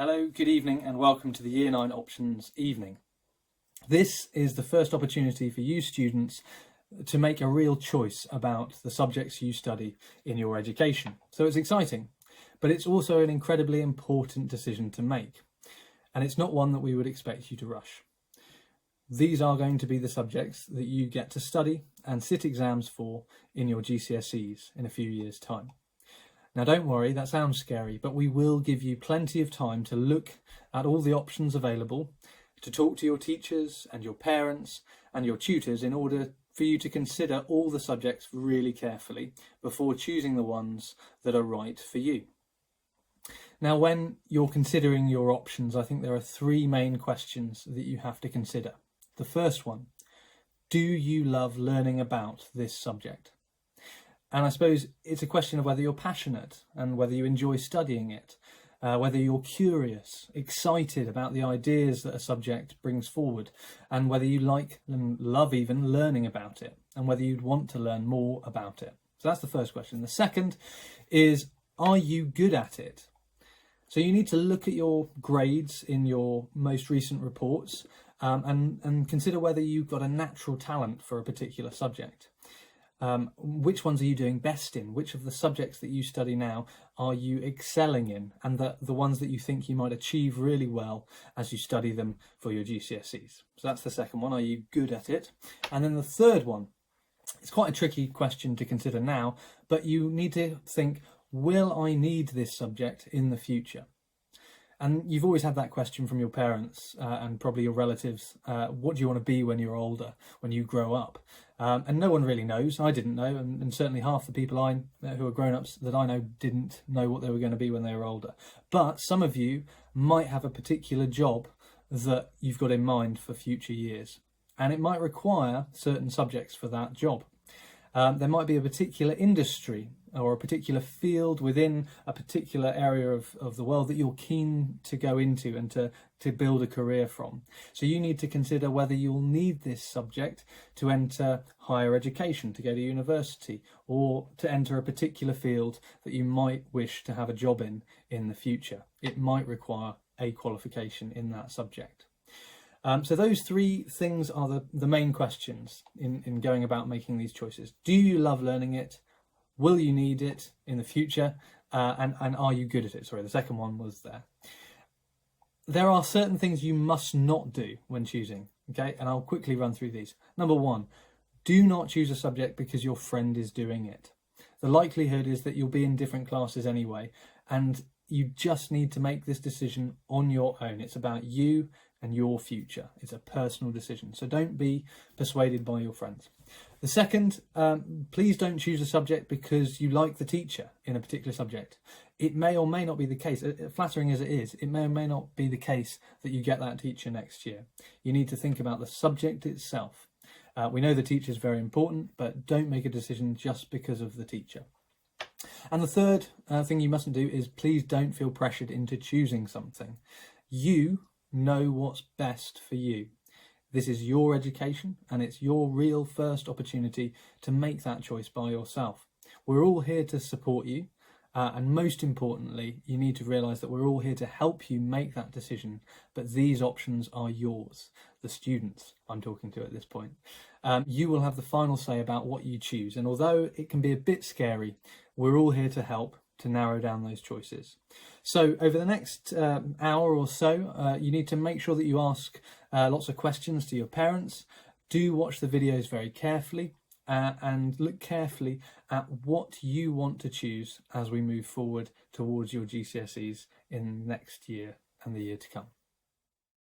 Hello, good evening and welcome to the Year 9 Options Evening. This is the first opportunity for you students to make a real choice about the subjects you study in your education. So it's exciting, but it's also an incredibly important decision to make. And it's not one that we would expect you to rush. These are going to be the subjects that you get to study and sit exams for in your GCSEs in a few years' time. Now don't worry, that sounds scary, but we will give you plenty of time to look at all the options available, to talk to your teachers and your parents and your tutors in order for you to consider all the subjects really carefully before choosing the ones that are right for you. Now when you're considering your options, I think there are three main questions that you have to consider. The first one, do you love learning about this subject? And I suppose it's a question of whether you're passionate and whether you enjoy studying it, whether you're curious, excited about the ideas that a subject brings forward, and whether you like and love even learning about it, and whether you'd want to learn more about it. So that's the first question. The second is, are you good at it? So you need to look at your grades in your most recent reports and consider whether you've got a natural talent for a particular subject. Which ones are you doing best in? Which of the subjects that you study now are you excelling in? And the ones that you think you might achieve really well as you study them for your GCSEs. So that's the second one. Are you good at it? And then the third one, it's quite a tricky question to consider now, but you need to think, will I need this subject in the future? And you've always had that question from your parents and probably your relatives. What do you want to be when you're older, when you grow up? And no one really knows. I didn't know, and certainly half the people who are grown-ups that I know didn't know what they were going to be when they were older. But some of you might have a particular job that you've got in mind for future years, and it might require certain subjects for that job. There might be a particular industry or a particular field within a particular area of the world that you're keen to go into and to build a career from. So you need to consider whether you'll need this subject to enter higher education, to go to university, or to enter a particular field that you might wish to have a job in the future. It might require a qualification in that subject. So those three things are the main questions in going about making these choices. Do you love learning it? Will you need it in the future? And are you good at it? Sorry, the second one was there. There are certain things you must not do when choosing, okay? And I'll quickly run through these. Number one, do not choose a subject because your friend is doing it. The likelihood is that you'll be in different classes anyway, and you just need to make this decision on your own. It's about you and your future. It's a personal decision. So don't be persuaded by your friends. The second, please don't choose a subject because you like the teacher in a particular subject. It may or may not be the case, flattering as it is, it may or may not be the case that you get that teacher next year. You need to think about the subject itself. We know the teacher is very important, but don't make a decision just because of the teacher. And the third thing you mustn't do is please don't feel pressured into choosing something. You know what's best for you. This is your education and it's your real first opportunity to make that choice by yourself. We're all here to support you and most importantly, you need to realise that we're all here to help you make that decision, but these options are yours, the students I'm talking to at this point. You will have the final say about what you choose, and although it can be a bit scary, we're all here to help to narrow down those choices. So over the next hour or so, you need to make sure that you ask lots of questions to your parents. Do watch the videos very carefully and look carefully at what you want to choose as we move forward towards your GCSEs in next year and the year to come.